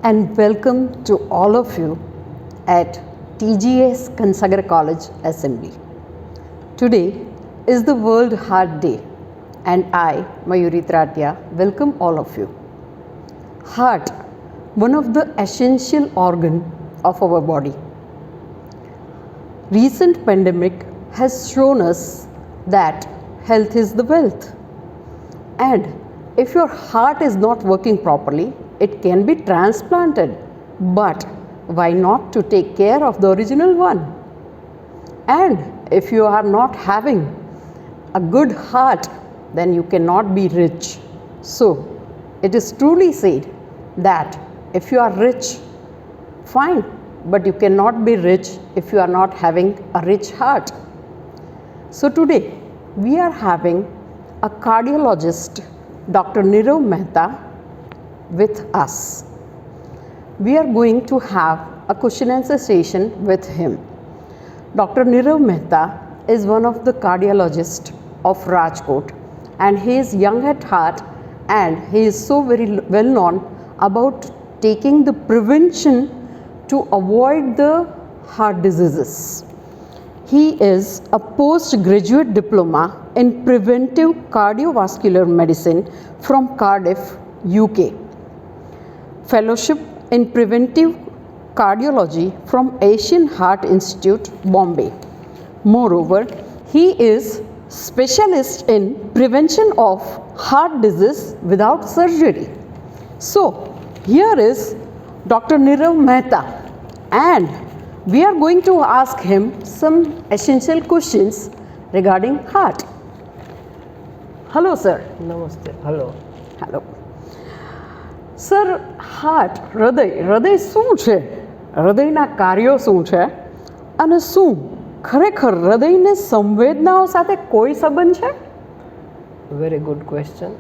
and welcome to all of you at TGS Kansagar College Assembly. Today is the World Heart Day and I, Mayuri Tratia, welcome all of you. Heart, one of the essential organ of our body. Recent pandemic has shown us that health is the wealth. And if your heart is not working properly, it can be transplanted. But why not to take care of the original one? And if you are not having a good heart, then you cannot be rich. So it is truly said that if you are rich, fine, but you cannot be rich if you are not having a rich heart. So today we are having a cardiologist, Dr. Nirav Mehta, with us. We are going to have a question answer session with him. Dr. Nirav Mehta is one of the cardiologists of Rajkot, and he is young at heart, and he is so very well known about taking the prevention to avoid the heart diseases. He is a postgraduate diploma in preventive cardiovascular medicine from Cardiff, UK. Fellowship in preventive cardiology from Asian Heart Institute, Bombay. Moreover, he is specialist in prevention of heart disease without surgery. So, here is Dr. Nirav Mehta, and we are going to ask him some essential questions regarding heart. Hello, sir. Namaste. Hello. Hello. Sir, heart, હૃદય શું છે? હૃદયના કાર્યો શું છે? અને શું ખરેખર હૃદયને સંવેદનાઓ સાથે કોઈ સંબંધ છે? Very good question.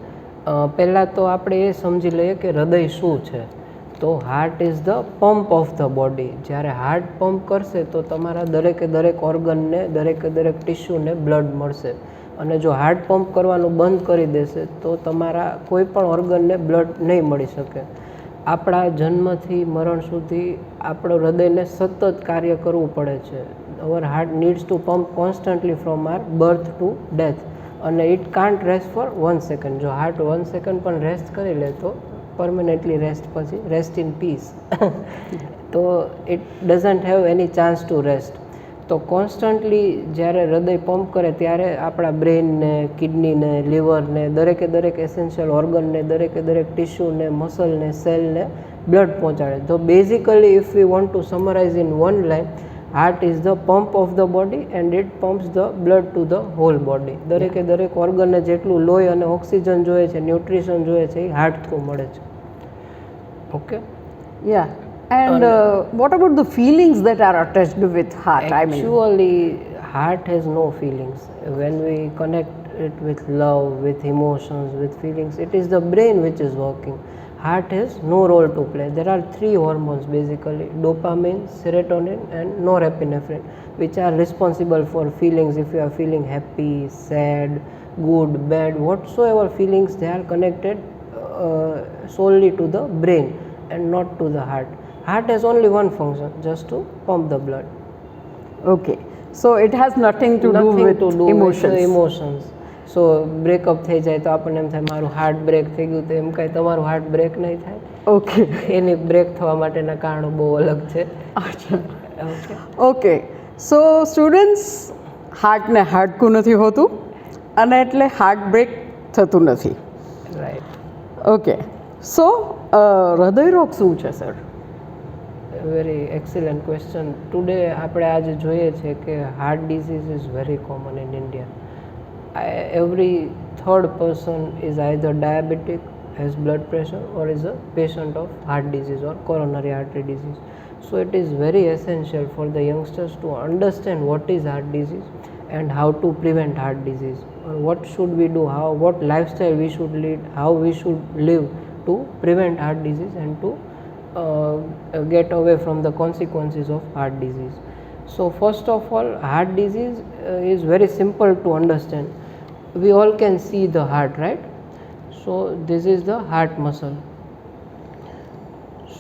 પહેલાં તો આપણે એ સમજી લઈએ કે હૃદય શું છે. તો heart is the pump of the body. જ્યારે હાર્ટ પંપ કરશે તો તમારા દરેક ઓર્ગનને દરેક ટિશ્યુને બ્લડ મળશે. અને જો હાર્ટ પંપ કરવાનું બંધ કરી દેશે તો તમારા કોઈ પણ ઓર્ગનને બ્લડ નહીં મળી શકે. આપણા જન્મથી મરણ સુધી આપણો હૃદયને સતત કાર્ય કરવું પડે છે. Our heart needs to pump constantly from our birth to death, અને it can't rest for 1 second. જો હાર્ટ 1 સેકન્ડ પણ રેસ્ટ કરી લે તો પરમનન્ટલી રેસ્ટ, પછી રેસ્ટ ઇન પીસ. તો it doesn't have any chance to rest. તો constantly જ્યારે હૃદય પંપ કરે ત્યારે આપણા બ્રેઇનને, કિડનીને, લીવરને, દરેક એસેન્શિયલ ઓર્ગનને, દરેક ટિશ્યુને, મસલને, સેલને બ્લડ પહોંચાડે. તો basically if we want to summarise in one line, heart is the pump of the body and it pumps the blood to the whole body. દરેક ઓર્ગનને જેટલું લોહી અને ઓક્સિજન જોઈએ છે, ન્યુટ્રિશન જોઈએ છે, એ હાર્ટ થ્રુ મળે છે. Okay? Yeah. And what about the feelings that are attached with heart? Actually, heart has no feelings. When we connect it with love, with emotions, with feelings, it is the brain which is working. Heart has no role to play. There are 3 hormones basically: dopamine, serotonin and norepinephrine, which are responsible for feelings. If you are feeling happy, sad, good, bad, whatsoever feelings, they are connected solely to the brain and not to the heart. Heart has only one function, just to pump the blood. Okay. So it has nothing to do with emotions. So breakup થઈ જાય તો આપણને એમ થાય મારું heart break થઈ ગયું, તો એમ કાંઈ તમારું હાર્ટ બ્રેક નહીં થાય. ઓકે. એની બ્રેક થવા માટેના કારણો બહુ અલગ છે. ઓકે. સો સ્ટુડન્ટ્સ, હાર્ટને હાડકું નથી હોતું અને એટલે હાર્ટ બ્રેક થતું નથી. રાઈટ. ઓકે. સો હૃદયરોગ શું છે sir? Very excellent question. Today આપણે આજે જોઈએ છે કે heart disease is very common in India. Every third person is either diabetic, has blood pressure, or is a patient of heart disease or coronary artery disease. So it is very essential for the youngsters to understand what is heart disease and how to prevent heart disease. What should we do? What lifestyle we should lead? How we should live to prevent heart disease and to get away from the consequences of heart disease. So first of all, heart disease is very simple to understand. We all can see the heart, right? So this is the heart muscle.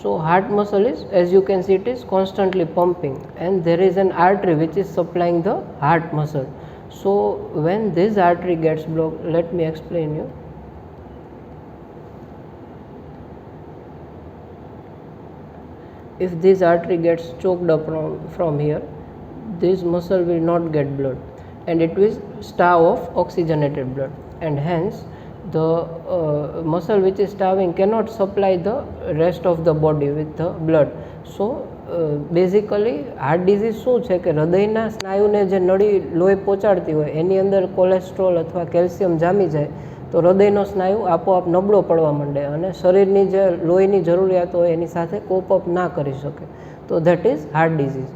So heart muscle is, as you can see, it is constantly pumping, and there is an artery which is supplying the heart muscle. So when this artery gets blocked, let me explain you. If this artery gets choked up from here, this muscle will not get blood, and it will starve of oxygenated blood, and hence the muscle which is starving cannot supply the rest of the body with the blood. So basically heart disease શું છે કે હૃદયના સ્નાયુને જે નળી લોહી પહોંચાડતી હોય એની અંદર cholesterol અથવા કેલ્શિયમ જામી જાય તો હૃદયનો સ્નાયુ આપોઆપ નબળો પડવા માંડે અને શરીરની જે લોહીની જરૂરિયાત હોય એની સાથે કોપ અપ ના કરી શકે. તો that is heart disease.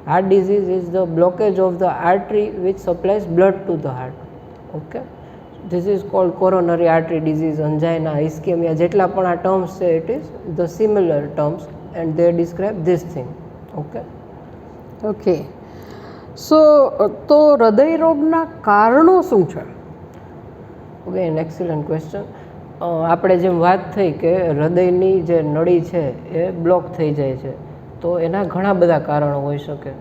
Heart disease is the blockage of the artery which supplies blood to the heart. Okay, this is called coronary artery disease, angina, ischemia, જેટલા પણ આ ટર્મ્સ છે it is the similar terms and they describe this thing. Okay. Okay. So તો હૃદય રોગના કારણો શું છે? Okay, an excellent question. આપણે જેમ વાત થઈ કે હૃદયની જે નળી છે એ બ્લોક થઈ જાય છે તો એના ઘણા બધા કારણો હોઈ શકે.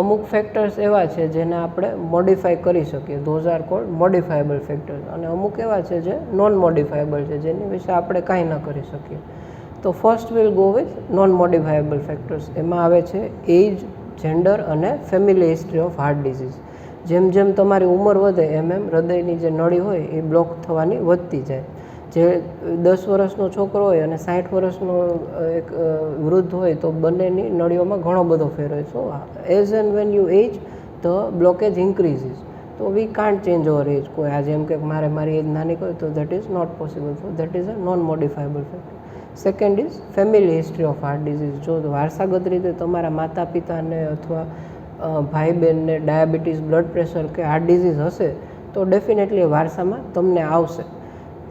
અમુક ફેક્ટર્સ એવા છે જેને આપણે મોડિફાઈ કરી શકીએ, those are cold modifiable factors, અને અમુક એવા છે જે નોન મોડિફાયેબલ છે જેની વિશે આપણે કાંઈ ન કરી શકીએ. તો first will go with non modifiable factors. એમાં આવે છે એજ, જેન્ડર અને family history of heart disease. જેમ જેમ તમારી ઉંમર વધે એમ એમ હૃદયની જે નળી હોય એ બ્લોક થવાની વધતી જાય. જે 10 વર્ષનો છોકરો હોય અને 60 વર્ષનો એક વૃદ્ધ હોય તો બંનેની નળીઓમાં ઘણો બધો ફેર હોય. So as and when you age the blockage increases. તો we can't change over age. કોઈ આજે એમ કે મારી એજ નાની હોય તો that is not possible. So that is a non modifiable factor. Second is family history of heart disease. જો વારસાગત રીતે તમારા માતા પિતાને અથવા ભાઈ બહેનને ડાયાબિટીસ, બ્લડ પ્રેશર કે હાર્ટ ડિઝીઝ હશે તો ડેફિનેટલી વારસામાં તમને આવશે.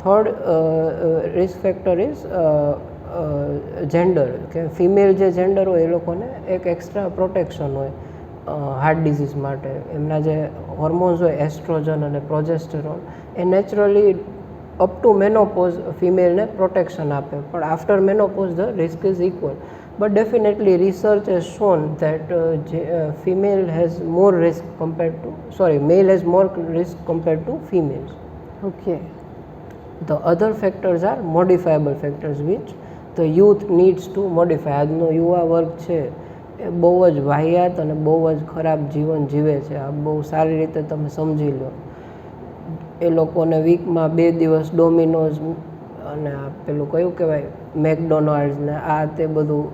Third risk factor is gender, કે ફિમેલ જે જેન્ડર હોય એ લોકોને એક એક્સ્ટ્રા પ્રોટેક્શન હોય હાર્ટ ડિઝીઝ માટે. એમના જે હોર્મોન્સ હોય એસ્ટ્રોજન અને પ્રોજેસ્ટેરોન એ નેચરલી અપ ટુ મેનોપોઝ ફિમેલને પ્રોટેક્શન આપે, પણ after menopause the risk is equal. But definitely research has shown that female has more risk compared to male has more risk compared to females. Okay. The other factors are modifiable factors which the youth needs to modify. આજનો યુવા વર્ગ છે એ બહુ જ વાહિયાત અને બહુ જ ખરાબ જીવન જીવે છે. આ બહુ સારી રીતે તમે સમજી લો. એ લોકોને વીકમાં 2 દિવસ ડોમિનોઝ અને પેલું કયું કહેવાય મેકડોનાલ્ડ્સ ને આ તે બધું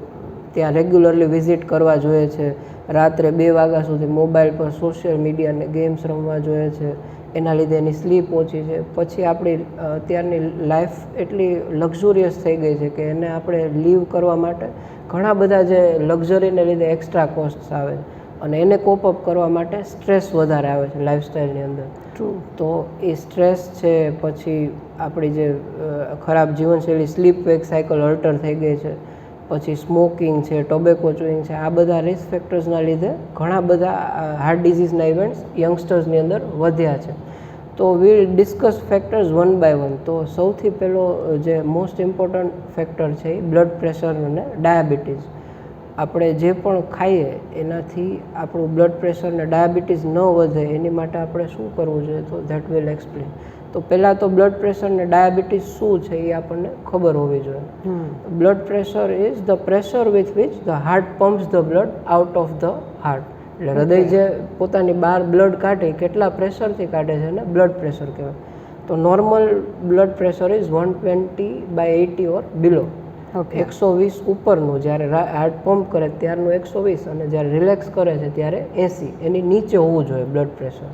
ત્યાં રેગ્યુલરલી વિઝિટ કરવા જોઈએ છે. રાત્રે 2 વાગ્યા સુધી મોબાઈલ પર સોશિયલ મીડિયાને ગેમ્સ રમવા જોઈએ છે. એના લીધે એની સ્લીપ ઓછી છે. પછી આપણી અત્યારની લાઈફ એટલી લક્ઝુરિયસ થઈ ગઈ છે કે એને આપણે લીવ કરવા માટે ઘણા બધા જે લક્ઝરીને લીધે એક્સ્ટ્રા કોસ્ટ આવે અને એને કોપ અપ કરવા માટે સ્ટ્રેસ વધારે આવે છે લાઈફસ્ટાઈલની અંદર. તો એ સ્ટ્રેસ છે, પછી આપણી જે ખરાબ જીવનશૈલી, સ્લીપ વેક સાયકલ અલ્ટર થઈ ગઈ છે, પછી સ્મોકિંગ છે, ટોબેકો ચુઈંગ છે, આ બધા રિસ્ક ફેક્ટર્સના લીધે ઘણા બધા હાર્ટ ડિઝીઝના ઇવેન્ટ્સ યંગસ્ટર્સની અંદર વધ્યા છે. તો we'll discuss factors one by one. તો સૌથી પહેલો જે મોસ્ટ ઇમ્પોર્ટન્ટ ફેક્ટર છે એ બ્લડ પ્રેશર અને ડાયાબિટીસ. આપણે જે પણ ખાઈએ એનાથી આપણું બ્લડ પ્રેશર ને ડાયાબિટીસ ન વધે એની માટે આપણે શું કરવું જોઈએ, તો ધેટ વિલ એક્સપ્લેન. તો પહેલાં તો બ્લડ પ્રેશર ને ડાયાબિટીસ શું છે એ આપણને ખબર હોવી જોઈએ. Blood pressure is the pressure with which the heart pumps the blood out of the heart. એટલે હૃદય જે પોતાની બહાર બ્લડ કાઢે કેટલા પ્રેશરથી કાઢે છે એને બ્લડ પ્રેશર કહેવાય. તો નોર્મલ બ્લડ પ્રેશર ઇઝ 120/80 ઓર બિલો. 120 ઉપરનું જ્યારે હાર્ટ પમ્પ કરે ત્યારનું 120 અને જ્યારે રિલેક્સ કરે છે ત્યારે 80. એની નીચે હોવું જોઈએ બ્લડ પ્રેશર.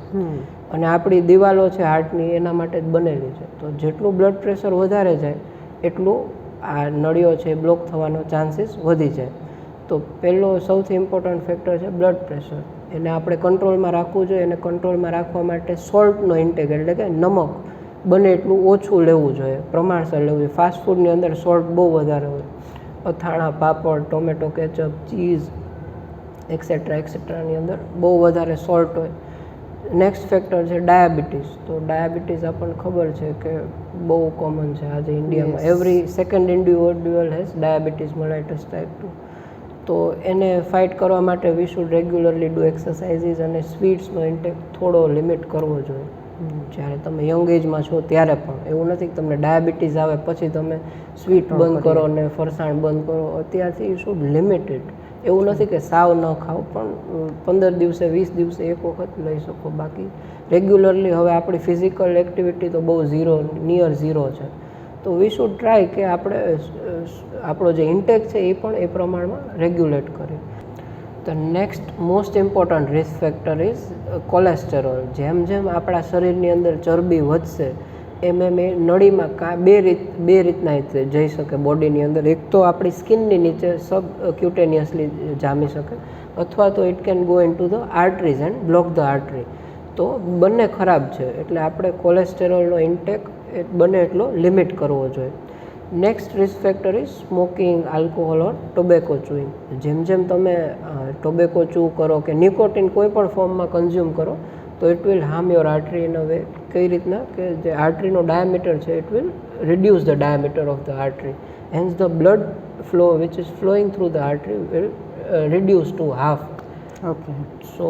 અને આપણી દિવાલો છે હાર્ટની એના માટે જ બનેલી છે. તો જેટલું બ્લડ પ્રેશર વધારે જાય એટલું આ નળીઓ છે બ્લોક થવાનો ચાન્સીસ વધી જાય. તો પહેલો સૌથી ઇમ્પોર્ટન્ટ ફેક્ટર છે બ્લડ પ્રેશર. એને આપણે કંટ્રોલમાં રાખવું જોઈએ. એને કંટ્રોલમાં રાખવા માટે સોલ્ટનો ઇન્ટેક એટલે કે નમક બને એટલું ઓછું લેવું જોઈએ, પ્રમાણસર લેવું જોઈએ. ફાસ્ટ ફૂડની અંદર સોલ્ટ બહુ વધારે હોય. અથાણા, પાપડ, ટોમેટો કેચઅપ, ચીઝ એક્સેટ્રાની અંદર બહુ વધારે સોલ્ટ હોય. નેક્સ્ટ ફેક્ટર છે ડાયાબિટીસ. તો ડાયાબિટીસ આપણને ખબર છે કે બહુ કોમન છે આજે ઇન્ડિયામાં. Every second individual has diabetes mellitus type 2. તો એને ફાઇટ કરવા માટે we should regularly do exercises અને સ્વીટ્સનો ઇન્ટેક થોડો લિમિટ કરવો જોઈએ. જ્યારે તમે યંગ એજમાં છો ત્યારે પણ એવું નથી કે તમને ડાયાબિટીસ આવે પછી તમે સ્વીટ બંધ કરો ને ફરસાણ બંધ કરો. અત્યારથી યુ શુડ લિમિટેડ. એવું નથી કે સાવ ન ખાઓ, પણ 15 દિવસે 20 દિવસે એક વખત લઈ શકો. બાકી રેગ્યુલરલી હવે આપણી ફિઝિકલ એક્ટિવિટી તો બહુ નિયર ઝીરો છે. તો વી શુડ ટ્રાય કે આપણે આપણો જે ઇન્ટેક છે એ પણ એ પ્રમાણમાં રેગ્યુલેટ કરીએ. તો next most important risk factor is cholesterol. જેમ જેમ આપણા શરીરની અંદર ચરબી વધશે એમ એ નળીમાં બે રીતના જઈ શકે બોડીની અંદર. એક તો આપણી સ્કિનની નીચે સબક્યુટેનિયસલી જામી શકે, અથવા તો it can go in to the arteries end block the artery. તો બંને ખરાબ છે, એટલે આપણે કોલેસ્ટેરોલનો ઇન્ટેક બને એટલો લિમિટ કરવો જોઈએ. Next risk factor is smoking, alcohol or tobacco chewing. જેમ જેમ તમે ટોબેકો ચૂ કરો કે નિકોટિન કોઈ પણ ફોર્મમાં કન્ઝ્યુમ કરો તો it will harm your artery in a way. કઈ રીતના કે જે આર્ટરીનો ડાયામીટર છે it will reduce the diameter of the artery. Hence the blood flow which is flowing through the artery will reduce to half. Okay. So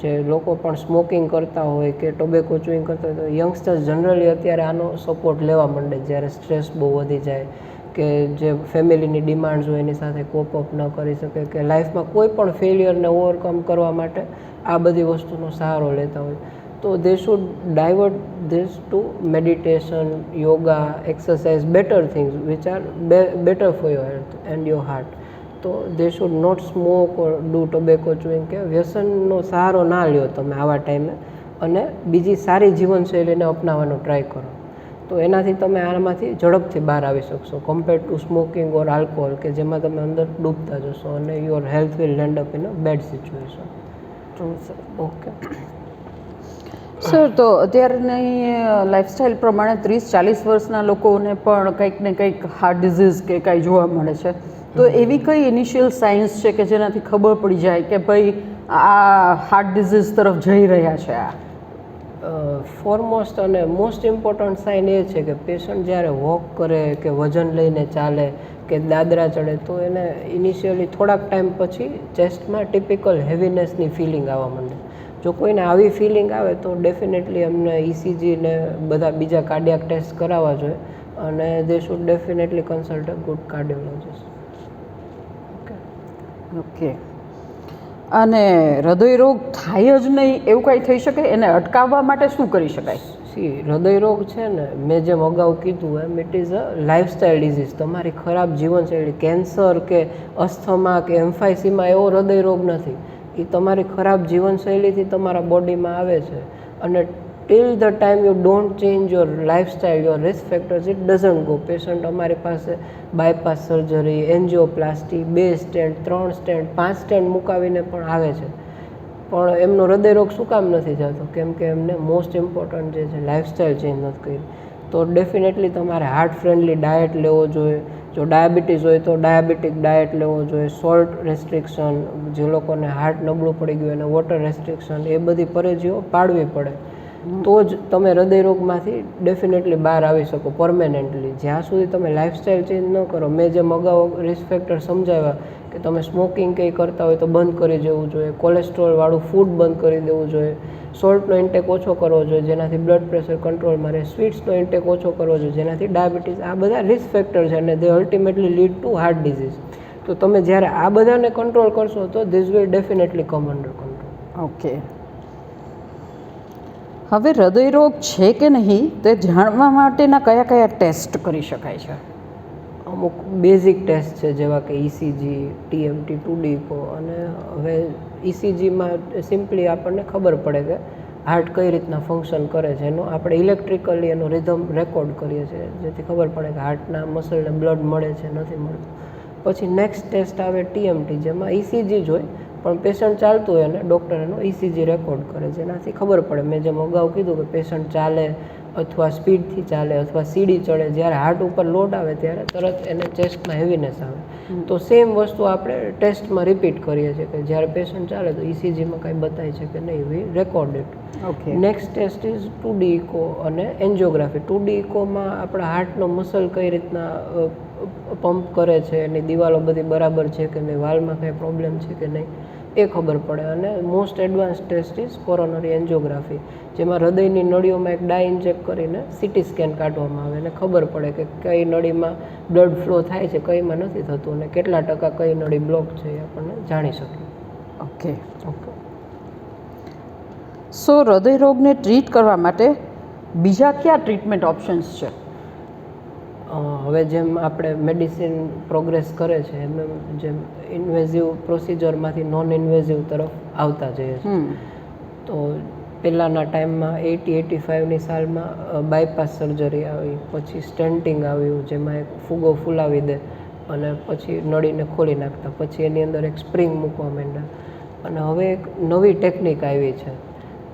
જે લોકો પણ smoking કરતા હોય કે ટોબેકો ચૂઇંગ કરતા હોય તો યંગસ્ટર્સ જનરલી અત્યારે આનો સપોર્ટ લેવા માંડે જ્યારે સ્ટ્રેસ બહુ વધી જાય કે જે ફેમિલીની ડિમાન્ડ્સ હોય એની સાથે કોપ અપ ન કરી શકે કે લાઈફમાં કોઈ પણ ફેલિયરને ઓવરકમ કરવા માટે આ બધી વસ્તુનો સહારો લેતા હોય. તો they should divert this to meditation, yoga, exercise, better things which are better for your health and your heart. તો they should not smoke or do tobacco chewing. કે વ્યસનનો સહારો ના લ્યો તમે આવા ટાઈમે, અને બીજી સારી જીવનશૈલીને અપનાવવાનો ટ્રાય કરો. તો એનાથી તમે આનામાંથી ઝડપથી બહાર આવી શકશો compare to smoking or alcohol કે જેમાં તમે અંદર ડૂબતા જશો અને your health will land up in a bad situation. Okay sir, તો અત્યારની લાઈફસ્ટાઈલ પ્રમાણે 30-40 વર્ષના લોકોને પણ કંઈક ને કંઈક હાર્ટ ડિઝીઝ કે કાંઈ જોવા મળે છે. તો એવી કઈ ઇનિશિયલ સાઇન્સ છે કે જેનાથી ખબર પડી જાય કે ભાઈ આ હાર્ટ ડિઝીઝ તરફ જઈ રહ્યા છે? ફોરમોસ્ટ અને મોસ્ટ ઇમ્પોર્ટન્ટ સાઇન એ છે કે પેશન્ટ જ્યારે વોક કરે કે વજન લઈને ચાલે કે દાદરા ચડે તો એને ઇનિશિયલી થોડાક ટાઈમ પછી ચેસ્ટમાં ટિપિકલ હેવીનેસની ફિલિંગ આવવા માંડે. જો કોઈને આવી ફિલિંગ આવે તો ડેફિનેટલી એમને ઇસીજી ને બધા બીજા કાર્ડિયાક ટેસ્ટ કરાવવા જોઈએ અને they should definitely consult a good cardiologist. Okay. અને હૃદયરોગ થાય જ નહીં એવું કાંઈ થઈ શકે? એને અટકાવવા માટે શું કરી શકાય? હૃદયરોગ છે ને, મેં જેમ અગાઉ કીધું એમ, it is a lifestyle disease. તમારી ખરાબ જીવનશૈલી, કેન્સર કે અસ્થમા કે એમ્ફાઇસીમાં એવો હૃદયરોગ નથી. એ તમારી ખરાબ જીવનશૈલીથી તમારા બોડીમાં આવે છે. અને till the time you don't change your lifestyle, your risk factors, it doesn't go. Patient અમારી પાસે bypass surgery, angioplasty, 2 stent, 3 stent, 5 stent મુકાવીને પણ આવે છે, પણ એમનો હૃદયરોગ શું કામ નથી જતો? કેમ કે એમને મોસ્ટ ઇમ્પોર્ટન્ટ જે છે લાઇફસ્ટાઇલ ચેન્જ નથી કરી. તો ડેફિનેટલી તમારે હાર્ટ ફ્રેન્ડલી ડાયટ લેવો જોઈએ. જો ડાયાબિટીસ હોય તો ડાયાબિટીક ડાયટ લેવો જોઈએ. સોલ્ટ રેસ્ટ્રિક્શન, જે લોકોને હાર્ટ નબળું પડી ગયું અને વોટર રેસ્ટ્રિક્શન, એ બધી પરેજીઓ પાડવી પડે. તો જ તમે હૃદયરોગમાંથી ડેફિનેટલી બહાર આવી શકો પરમેનન્ટલી. જ્યાં સુધી તમે લાઇફસ્ટાઇલ ચેન્જ ન કરો, મેં જેમ અગાઉ રિસ્ક ફેક્ટર સમજાવ્યા કે તમે સ્મોકિંગ કંઈ કરતા હોય તો બંધ કરી દેવું જોઈએ, કોલેસ્ટ્રોલવાળું ફૂડ બંધ કરી દેવું જોઈએ, સોલ્ટનો ઇન્ટેક ઓછો કરવો જોઈએ જેનાથી બ્લડ પ્રેશર કંટ્રોલમાં રહે, સ્વીટ્સનો ઇન્ટેક ઓછો કરવો જોઈએ જેનાથી ડાયાબિટીસ, આ બધા રિસ્ક ફેક્ટર છે અને they ultimately lead to heart disease. તો તમે જ્યારે આ બધાને કંટ્રોલ કરશો તો this will definitely come under control. Okay. હવે હૃદયરોગ છે કે નહીં તે જાણવા માટેના કયા કયા ટેસ્ટ કરી શકાય છે? અમુક બેઝિક ટેસ્ટ છે જેવા કે ઇસીજી, ટીએમટી, 2D ઇકો. અને હવે ઇસીજીમાં સિમ્પલી આપણને ખબર પડે કે હાર્ટ કઈ રીતના ફંક્શન કરે છે, એનો આપણે ઇલેક્ટ્રિકલી એનો રિધમ રેકોર્ડ કરીએ છીએ જેથી ખબર પડે કે હાર્ટના મસલને બ્લડ મળે છે નથી મળતું. પછી નેક્સ્ટ ટેસ્ટ આવે ટીએમટી, જેમાં ઇસીજી જ હોય પણ પેશન્ટ ચાલતું હોય અને ડૉક્ટર એનો ઇસીજી રેકોર્ડ કરે જેનાથી ખબર પડે. મેં જેમ અગાઉ કીધું કે પેશન્ટ ચાલે અથવા સ્પીડથી ચાલે અથવા સીડી ચડે, જ્યારે હાર્ટ ઉપર લોડ આવે ત્યારે તરત એને ચેસ્ટમાં હેવીનેસ આવે. તો સેમ વસ્તુ આપણે ટેસ્ટમાં રિપીટ કરીએ છીએ કે જ્યારે પેશન્ટ ચાલે તો ઇસીજીમાં કાંઈ બતાય છે કે નહીં, we record it. Okay. Next test is 2D echo અને એન્જિયોગ્રાફી. 2D ઇકોમાં આપણા હાર્ટનો મસલ કઈ રીતના પંપ કરે છે, એની દિવાલો બધી બરાબર છે કે નહીં, વાલમાં કાંઈ પ્રોબ્લેમ છે કે નહીં એ ખબર પડે. અને most advance test is coronary angiography, જેમાં હૃદયની નળીઓમાં એક ડાય ઇન્જેક્ટ કરીને સીટી સ્કેન કાઢવામાં આવે અને ખબર પડે કે કઈ નળીમાં બ્લડ ફ્લો થાય છે, કઈમાં નથી થતું, અને કેટલા ટકા કઈ નળી બ્લોક છે એ આપણને જાણી શકીએ. ઓકે. ઓકે. સો હૃદય રોગને ટ્રીટ કરવા માટે બીજા કયા ટ્રીટમેન્ટ ઓપ્શન્સ છે? હવે જેમ આપણે મેડિસિન પ્રોગ્રેસ કરે છે એમ જેમ ઇન્વેઝિવ પ્રોસિજરમાંથી નોન ઇન્વેઝિવ તરફ આવતા જઈએ છીએ. તો પહેલાંના ટાઈમમાં 80-85ની સાલમાં બાયપાસ સર્જરી આવી, પછી સ્ટેન્ટિંગ આવ્યું જેમાં એક ફૂગો ફૂલાવી દે અને પછી નળીને ખોલી નાખતા, પછી એની અંદર એક સ્પ્રિંગ મૂકવા માંડ્યા. અને હવે એક નવી ટેકનિક આવી છે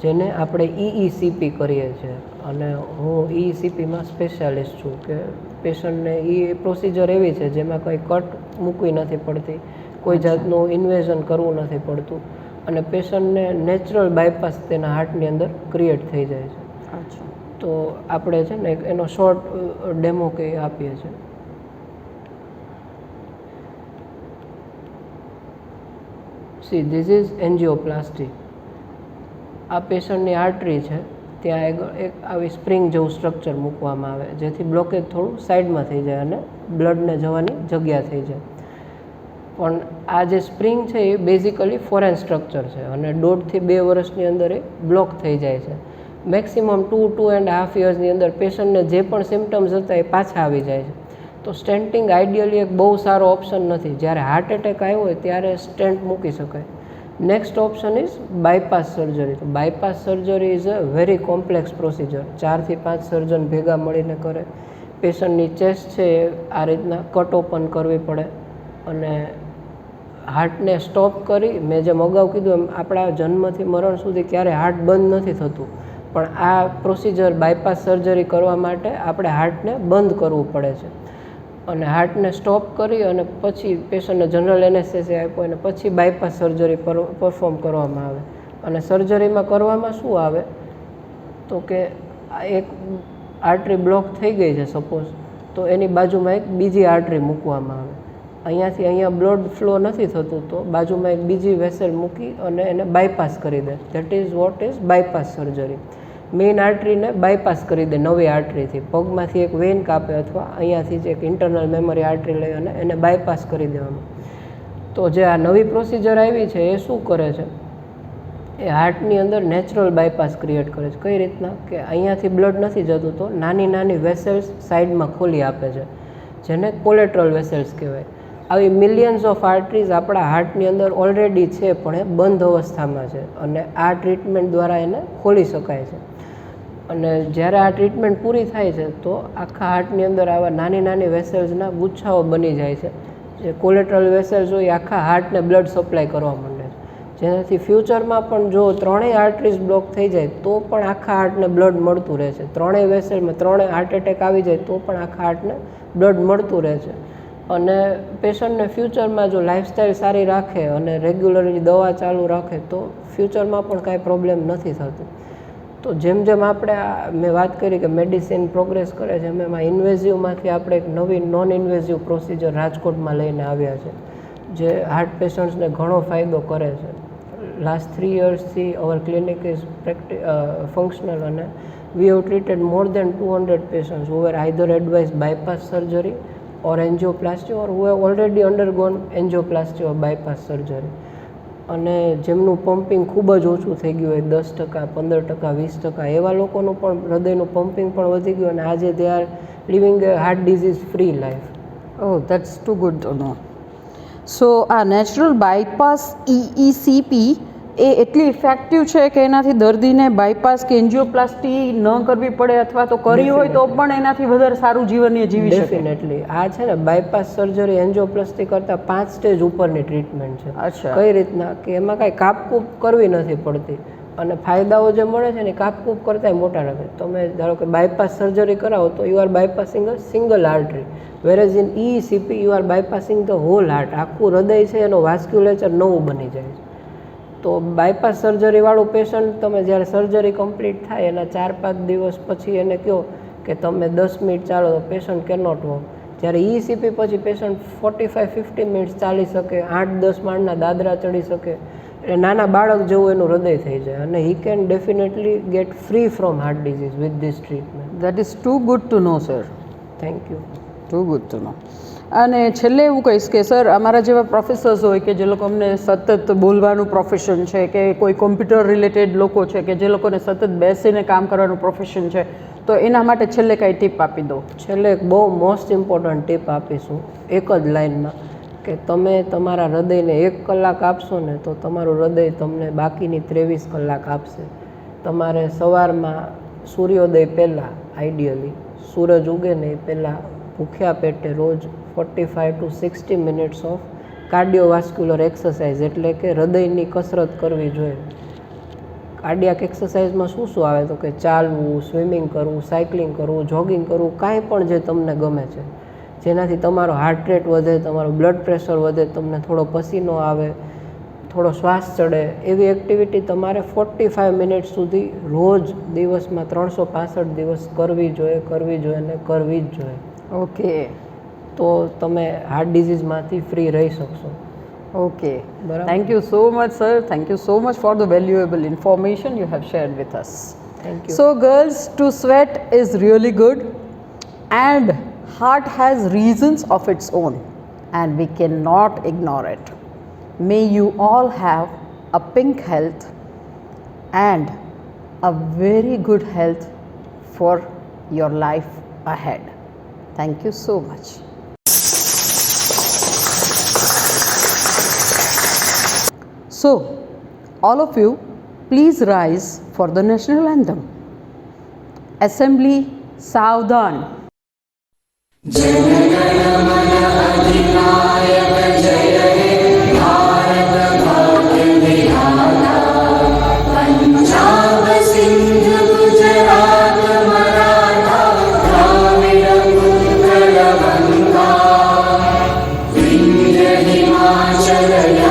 જેને આપણે EECP કરીએ છીએ, અને હું EECPમાં સ્પેશિયાલિસ્ટ છું કે પેશન્ટને એ પ્રોસિજર એવી છે જેમાં કંઈ કટ મૂકવી નથી પડતી, કોઈ જાતનું ઇન્વેઝન કરવું નથી પડતું, અને પેશન્ટને નેચરલ બાયપાસ તેના હાર્ટની અંદર ક્રિએટ થઈ જાય છે. અચ્છા. તો આપણે છે ને એનો શોર્ટ ડેમો કે આપીએ છીએ. See this is angioplasty. આ પેશન્ટની આર્ટરી છે, ત્યાં એક આવી સ્પ્રિંગ જેવું સ્ટ્રક્ચર મૂકવામાં આવે જેથી બ્લોકેજ થોડું સાઈડમાં થઈ જાય અને બ્લડને જવાની જગ્યા થઈ જાય. પણ આ જે સ્પ્રિંગ છે એ બેઝિકલી ફોરેન સ્ટ્રક્ચર છે અને 1.5 થી 2 વર્ષની અંદર એ બ્લોક થઈ જાય છે. મેક્સિમમ 2.5 યર્સની અંદર પેશન્ટને જે પણ સિમ્ટમ્સ હતા એ પાછા આવી જાય છે. તો સ્ટેન્ટિંગ આઈડિયલી એક બહુ સારો ઓપ્શન નથી. જ્યારે હાર્ટ એટેક આવ્યો હોય ત્યારે સ્ટેન્ટ મૂકી શકાય. Next option is bypass surgery. તો bypass surgery is a very complex procedure. 4 થી 5 સર્જન ભેગા મળીને કરે. પેશન્ટની ચેસ્ટ છે એ આ રીતના કટ ઓપન કરવી પડે અને હાર્ટને સ્ટોપ કરી, મેં જેમ અગાઉ કીધું એમ આપણા જન્મથી મરણ સુધી ક્યારેય હાર્ટ બંધ નથી થતું, પણ આ પ્રોસિજર બાયપાસ સર્જરી કરવા માટે આપણે હાર્ટને બંધ કરવું પડે છે. અને હાર્ટને સ્ટોપ કરી અને પછી પેશન્ટને જનરલ એનેસ્થેસિયા આપ્યો અને પછી બાયપાસ સર્જરી પરફોર્મ કરવામાં આવે. અને સર્જરીમાં કરવામાં શું આવે તો કે એક આર્ટરી બ્લોક થઈ ગઈ છે સપોઝ, તો એની બાજુમાં એક બીજી આર્ટરી મૂકવામાં આવે. અહીંયાથી અહીંયા બ્લડ ફ્લો નથી થતું તો બાજુમાં એક બીજી વેસલ મૂકી અને એને બાયપાસ કરી દે. That is what is bypass surgery. Main આર્ટરીને બાયપાસ કરી દે નવી આર્ટરીથી. પગમાંથી એક વેન કાપે અથવા અહીંયાથી જ એક ઇન્ટરનલ મેમરી આર્ટરી લઈ અને એને બાયપાસ કરી દેવામાં. તો જે આ નવી પ્રોસિજર આવી છે એ શું કરે છે, એ હાર્ટની અંદર નેચરલ બાયપાસ ક્રિએટ કરે છે. કઈ રીતના કે અહીંયાથી બ્લડ નથી જતું તો નાની નાની વેસલ્સ સાઈડમાં ખોલી આપે છે, જેને કોલેટ્રલ વેસલ્સ કહેવાય. આવી મિલિયન્સ ઓફ આર્ટરીઝ આપણા હાર્ટની અંદર ઓલરેડી છે પણ એ બંધ અવસ્થામાં છે અને આ ટ્રીટમેન્ટ દ્વારા એને ખોલી શકાય છે. અને જ્યારે આ ટ્રીટમેન્ટ પૂરી થાય છે તો આખા હાર્ટની અંદર આવા નાની નાની વેસલ્સના ગુચ્છાઓ બની જાય છે. જે કોલેટ્રલ વેસલ્સ હોય આખા હાર્ટને બ્લડ સપ્લાય કરવા માંડે છે, જેનાથી ફ્યુચરમાં પણ જો ત્રણેય આર્ટરીઝ બ્લોક થઈ જાય તો પણ આખા હાર્ટને બ્લડ મળતું રહે છે. ત્રણેય વેસલમાં ત્રણેય હાર્ટ એટેક આવી જાય તો પણ આખા હાર્ટને બ્લડ મળતું રહે છે. અને પેશન્ટને ફ્યુચરમાં જો લાઈફસ્ટાઈલ સારી રાખે અને રેગ્યુલરલી દવા ચાલુ રાખે તો ફ્યુચરમાં પણ કાંઈ પ્રોબ્લેમ નથી થતું. તો જેમ જેમ આપણે મેં વાત કરી કે મેડિસિન પ્રોગ્રેસ કરે છે, એમાં ઇન્વેઝિવમાંથી આપણે એક નવી નોન ઇન્વેઝિવ પ્રોસિજર રાજકોટમાં લઈને આવ્યા છે, જે હાર્ટ પેશન્ટ્સને ઘણો ફાયદો કરે છે. લાસ્ટ 3 yearsથી અવર ક્લિનિક ઇઝ ફંક્શનલ અને we have treated more than 200 patients who were either advised bypass surgery or angioplasty or who have already undergone angioplasty or bypass surgery. અને જેમનું પમ્પિંગ ખૂબ જ ઓછું થઈ ગયું હોય 10%, 15%, 20%, એવા લોકોનું પણ હૃદયનું પમ્પિંગ પણ વધી ગયું અને આજે they are living A heart disease free life. Oh, that's too good to know. So, આ નેચરલ બાયપાસ EECP એ એટલી ઇફેક્ટિવ છે કે એનાથી દર્દીને બાયપાસ કે એન્જિયોપ્લાસ્ટી ન કરવી પડે અથવા તો કરી હોય તો પણ એનાથી વધારે સારું જીવન એ જીવી શકે. ડેફિનેટલી આ છે ને બાયપાસ સર્જરી એન્જિયોપ્લાસ્ટી કરતાં 5 સ્ટેજ ઉપરની ટ્રીટમેન્ટ છે. અચ્છા. કઈ રીતના કે એમાં કાંઈ કાપકૂપ કરવી નથી પડતી. અને ફાયદાઓ જે મળે છે ને કાપકૂપ કરતાંય મોટા નથી. તમે ધારો કે બાયપાસ સર્જરી કરાવો તો you are bypassing a single artery, whereas in ECP you are bypassing the whole heart. આખું હૃદય છે એનો વાસ્ક્યુલેચર નવું બની જાય છે. તો બાયપાસ સર્જરીવાળું પેશન્ટ તમે જ્યારે સર્જરી કમ્પ્લીટ થાય એના 4-5 દિવસ પછી એને કહો કે તમે 10 મિનિટ ચાલો તો પેશન્ટ કેન નોટ વોક. જ્યારે ECP પછી પેશન્ટ 45-50 મિનિટ્સ ચાલી શકે, 8-10 માળના દાદરા ચડી શકે, એટલે નાના બાળક જેવું એનું હૃદય થઈ જાય અને he can definitely get free from heart disease with this treatment. That is too good to know sir. Thank you. Too good to know. અને છેલ્લે એવું કહીશ કે સર અમારા જેવા પ્રોફેસર્સ હોય કે જે લોકો અમને સતત બોલવાનું પ્રોફેશન છે કે કોઈ કોમ્પ્યુટર રિલેટેડ લોકો છે કે જે લોકોને સતત બેસીને કામ કરવાનું પ્રોફેશન છે, તો એના માટે છેલ્લે કાંઈ ટીપ આપી દો. છેલ્લે એક બહુ મોસ્ટ ઇમ્પોર્ટન્ટ ટીપ આપીશું એક જ લાઇનમાં, કે તમે તમારા હૃદયને 1 કલાક આપશો ને તો તમારું હૃદય તમને બાકીની 23 કલાક આપશે. તમારે સવારમાં સૂર્યોદય પહેલાં આઈડિયલી સૂરજ ઉગે ને એ પહેલાં ભૂખ્યા પેટે રોજ 45 to 60 minutes of cardiovascular exercise એટલે કે હૃદયની કસરત કરવી જોઈએ. કાર્ડિયાક એક્સરસાઇઝમાં શું શું આવે તો કે ચાલવું, સ્વિમિંગ કરવું, સાયકલિંગ કરવું, જોગિંગ કરવું, કાંઈ પણ જે તમને ગમે છે, જેનાથી તમારો હાર્ટ રેટ વધે, તમારું બ્લડ પ્રેશર વધે, તમને થોડો પસીનો આવે, થોડો શ્વાસ ચડે, એવી એક્ટિવિટી તમારે 45 મિનિટ સુધી રોજ દિવસમાં 365 દિવસ કરવી જોઈએ અને કરવી જ જોઈએ. ઓકે. તો તમે હાર્ટ ડિઝીઝમાંથી ફ્રી રહી શકશો. Okay. Barabar. Thank you so much, sir. Thank you so much for the valuable information you have shared with us. Thank you. So, girls, to sweat is really good, and heart has reasons of its own, and we cannot ignore it. May you all have a pink health and a very good health for your life ahead. Thank you so much. So, all of you, please rise for the national anthem. Assembly, Savdhan. Punjab Sindh Gujarat Maratha Dravid Utkal Ganga Vindhya Himachal